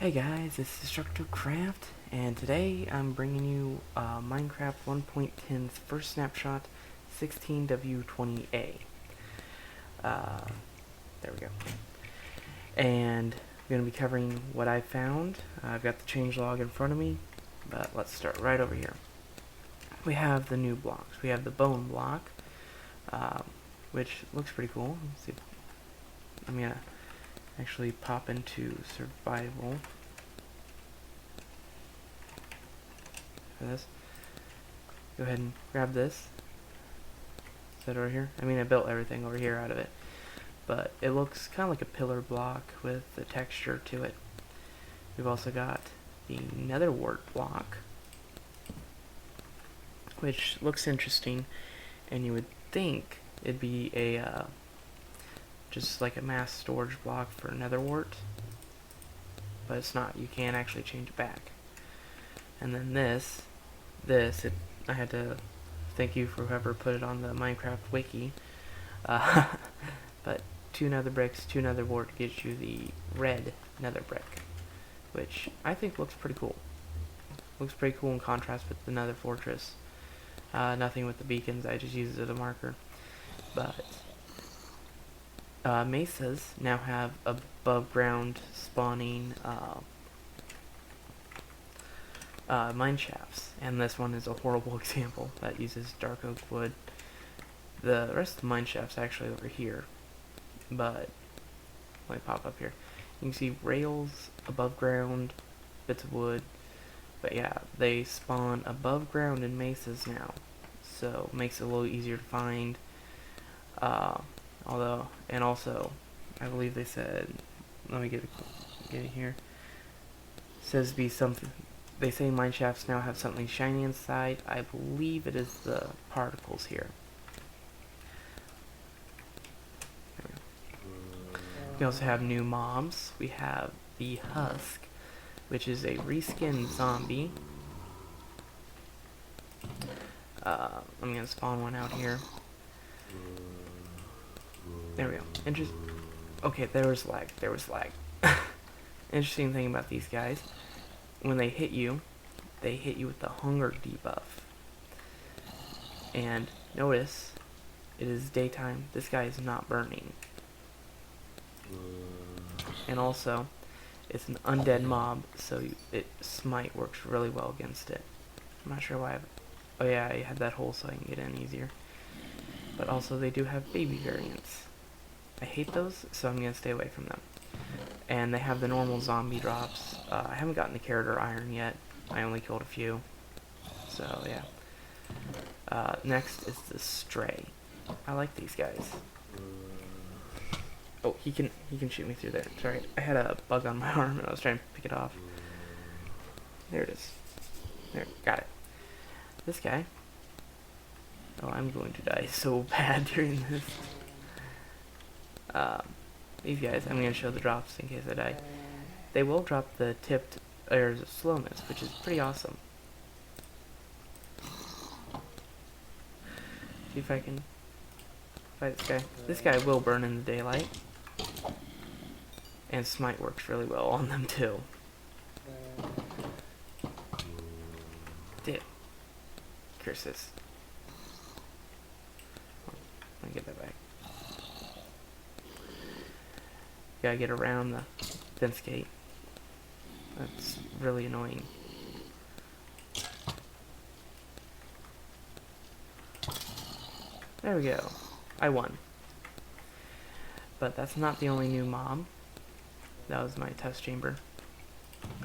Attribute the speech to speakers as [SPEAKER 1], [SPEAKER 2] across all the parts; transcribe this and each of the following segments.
[SPEAKER 1] Hey guys, it's DestructoCraft, and today I'm bringing you Minecraft 1.10's first snapshot, 16W20A. There we go. And I'm going to be covering what I found. I've got the changelog in front of me, but let's start right over here. We have the new blocks. We have the bone block, which looks pretty cool. Let's see. I'm going to actually pop into survival for this. Go ahead and grab this. Is that over here? I mean, I built everything over here out of it, but it looks kind of like a pillar block with the texture to it. We've also got the nether wart block, which looks interesting, and you would think it'd be a just like a mass storage block for nether wart, but it's not. You can actually change it back. And then I had to thank you for whoever put it on the Minecraft wiki, but 2 nether bricks, 2 nether wart gives you the red nether brick, which I think looks pretty cool. Looks pretty cool in contrast with the nether fortress. Nothing with the beacons, I just use it as a marker. But mesas now have above ground spawning mine shafts, and this one is a horrible example that uses dark oak wood. The rest of the mine shaft's actually over here, but let me pop up here. You can see rails above ground, bits of wood, but yeah, they spawn above ground in mesas now, so it makes it a little easier to find. And also, I believe they said, let me get it here. It says be something. They say mine shafts now have something shiny inside. I believe it is the particles here. We also have new mobs. We have the Husk, which is a reskinned zombie. I'm gonna spawn one out here. There we go. Okay, there was lag. Interesting thing about these guys, when they hit you with the hunger debuff. And notice, it is daytime. This guy is not burning. And also, it's an undead mob, so smite works really well against it. I'm not sure why oh yeah, I had that hole so I can get in easier. But also, they do have baby variants. I hate those, so I'm going to stay away from them. And they have the normal zombie drops. I haven't gotten the carrot or iron yet. I only killed a few. So, yeah. Next is the stray. I like these guys. Oh, he can shoot me through there. Sorry, I had a bug on my arm and I was trying to pick it off. There it is. There, got it. This guy. Oh, I'm going to die so bad during this. These guys, I'm going to show the drops in case I die. They will drop the tipped airs of slowness, which is pretty awesome. See if I can fight this guy. This guy will burn in the daylight. And smite works really well on them too. Dip. Curse this. Let me get that back. Gotta get around the fence gate. That's really annoying. There we go. I won. But that's not the only new mob. That was my test chamber.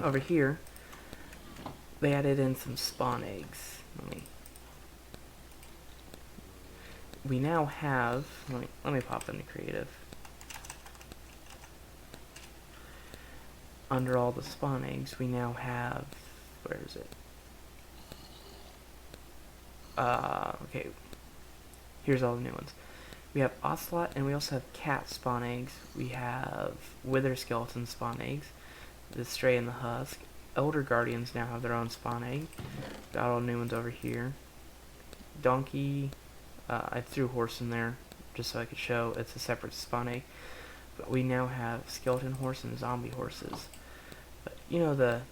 [SPEAKER 1] Over here, they added in some spawn eggs. We now have. Let me pop into creative. Under all the spawn eggs, we now have, where is it? Okay. Here's all the new ones. We have ocelot, and we also have cat spawn eggs. We have wither skeleton spawn eggs, the stray and the husk. Elder guardians now have their own spawn egg. Got all new ones over here. Donkey. I threw horse in there just so I could show it's a separate spawn egg. But we now have skeleton horse and zombie horses. But you know the,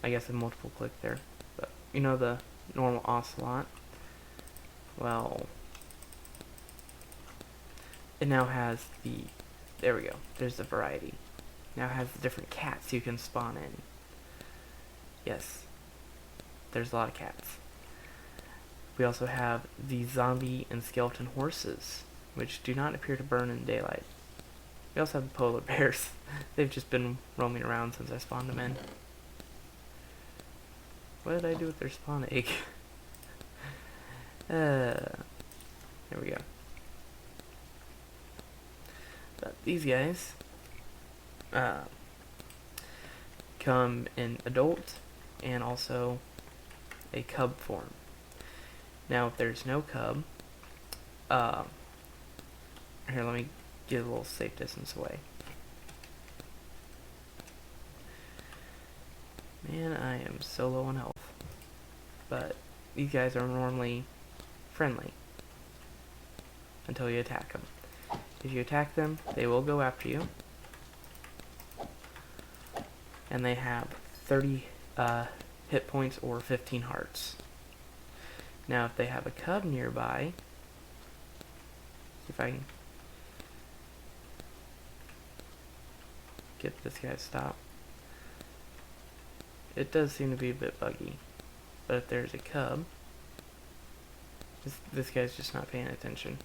[SPEAKER 1] I guess a multiple click there, but you know the normal ocelot? Well, it now has the, there we go, there's the variety. Now it has the different cats you can spawn in. Yes, there's a lot of cats. We also have the zombie and skeleton horses, which do not appear to burn in daylight. We also have the polar bears. They've just been roaming around since I spawned them in. What did I do with their spawn egg? There we go. But these guys come in adult and also a cub form. Now, if there's no cub, here, let me get a little safe distance away. Man, I am so low on health. But these guys are normally friendly until you attack them. If you attack them, they will go after you. And they have 30 hit points or 15 hearts. Now, if they have a cub nearby, see if I can get this guy to stop. It does seem to be a bit buggy, but if there's a cub, this guy's just not paying attention.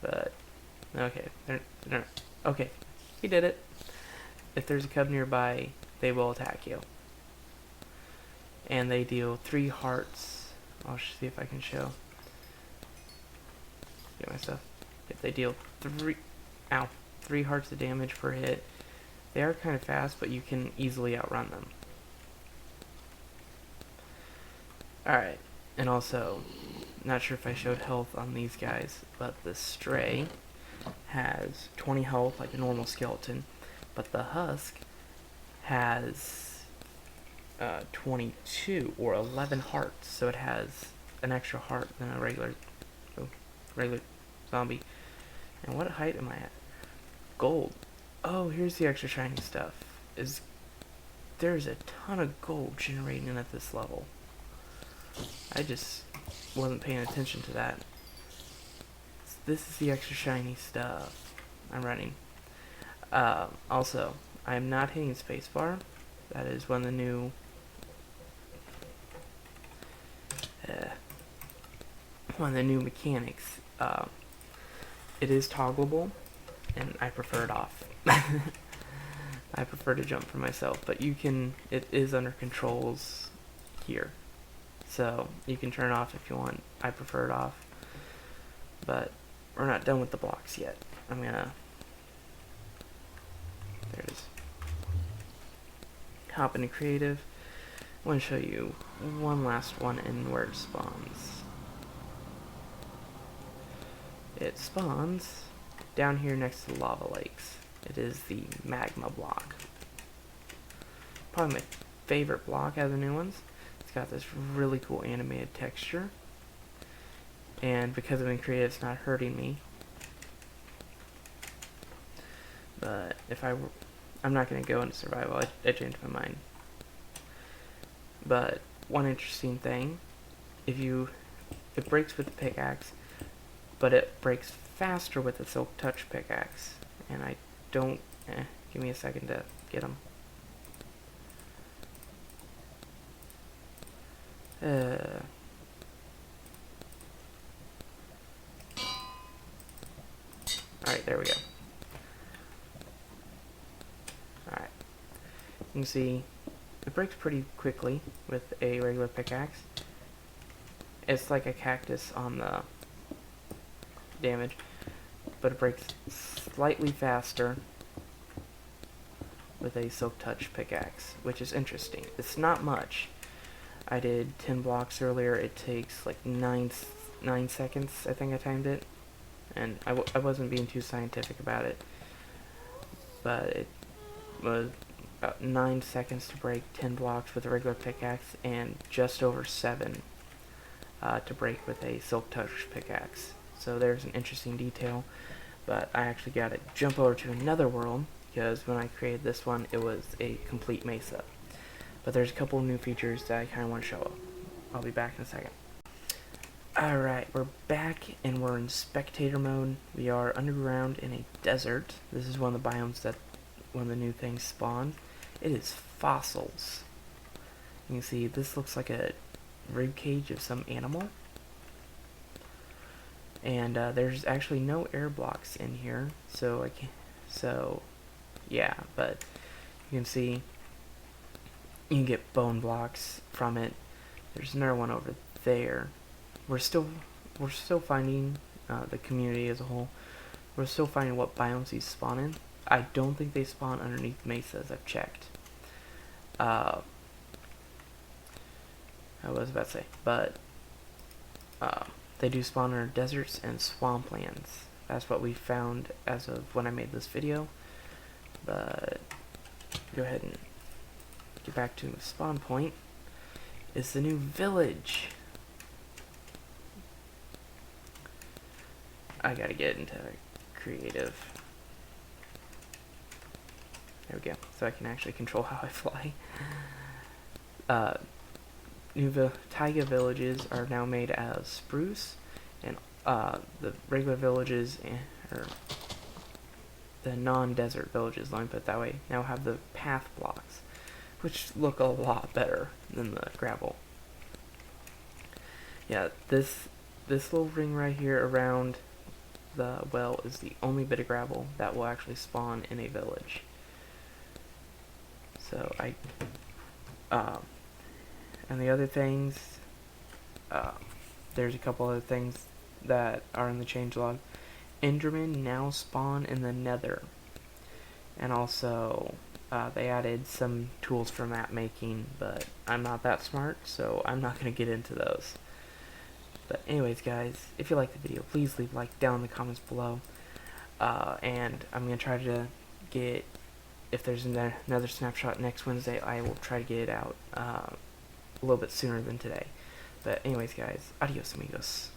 [SPEAKER 1] But okay, they're okay. He did it. If there's a cub nearby, they will attack you, and they deal 3 hearts. I'll see if I can show. Get my stuff. If they deal 3 hearts of damage per hit, they are kind of fast, but you can easily outrun them. Alright, and also, not sure if I showed health on these guys, but the stray has 20 health like a normal skeleton, but the husk has 22 or 11 hearts, so it has an extra heart than a regular zombie. And what height am I at? Gold. Oh, here's the extra shiny stuff. There's a ton of gold generating at this level. I just wasn't paying attention to that. This is the extra shiny stuff I'm running. Also, I am not hitting spacebar. That is one of the new mechanics. It is toggleable, and I prefer it off. I prefer to jump for myself, but it is under controls here. So you can turn it off if you want. I prefer it off. But we're not done with the blocks yet. There it is. Hop into creative. I want to show you one last one and where it spawns. It spawns down here next to the lava lakes. It is the magma block. Probably my favorite block out of the new ones. It's got this really cool animated texture. And because I'm in creative, it's not hurting me. But I'm not going to go into survival. I changed my mind. But one interesting thing, it breaks with the pickaxe, but it breaks faster with the silk touch pickaxe. And I don't, give me a second to get them. Alright, there we go. Alright. You can see it breaks pretty quickly with a regular pickaxe. It's like a cactus on the damage, but it breaks slightly faster with a silk touch pickaxe, which is interesting. It's not much. I did 10 blocks earlier. It takes like 9 seconds, I think I timed it. And I wasn't being too scientific about it. But it was about 9 seconds to break 10 blocks with a regular pickaxe, and just over 7 to break with a silk touch pickaxe. so there's an interesting detail. But I actually got to jump over to another world, because when I created this one, it was a complete mesa. But there's a couple of new features that I kind of want to show up. I'll be back in a second. Alright, we're back and we're in spectator mode. We are underground in a desert. This is one of the biomes that one of the new things spawn. It is fossils. You can see this looks like a rib cage of some animal. And there's actually no air blocks in here, so yeah, but you can see you can get bone blocks from it. There's another one over there. We're still finding the community as a whole. We're still finding what biomes these spawn in. I don't think they spawn underneath mesas. I've checked. I was about to say, but they do spawn in deserts and swamplands. That's what we found as of when I made this video. But go ahead and get back to the spawn point. It's the new village. I gotta get into creative. There we go. So I can actually control how I fly. New taiga villages are now made out of spruce, and the regular villages, or the non-desert villages, let me put it that way, now have the path blocks, which look a lot better than the gravel. Yeah, this little ring right here around the well is the only bit of gravel that will actually spawn in a village. So and the other things, there's a couple other things that are in the changelog. Endermen now spawn in the nether. And also, they added some tools for map making, but I'm not that smart, so I'm not going to get into those. But anyways, guys, if you liked the video, please leave a like down in the comments below. And I'm going to try to get, if there's another snapshot next Wednesday, I will try to get it out a little bit sooner than today. But anyways, guys, adios amigos.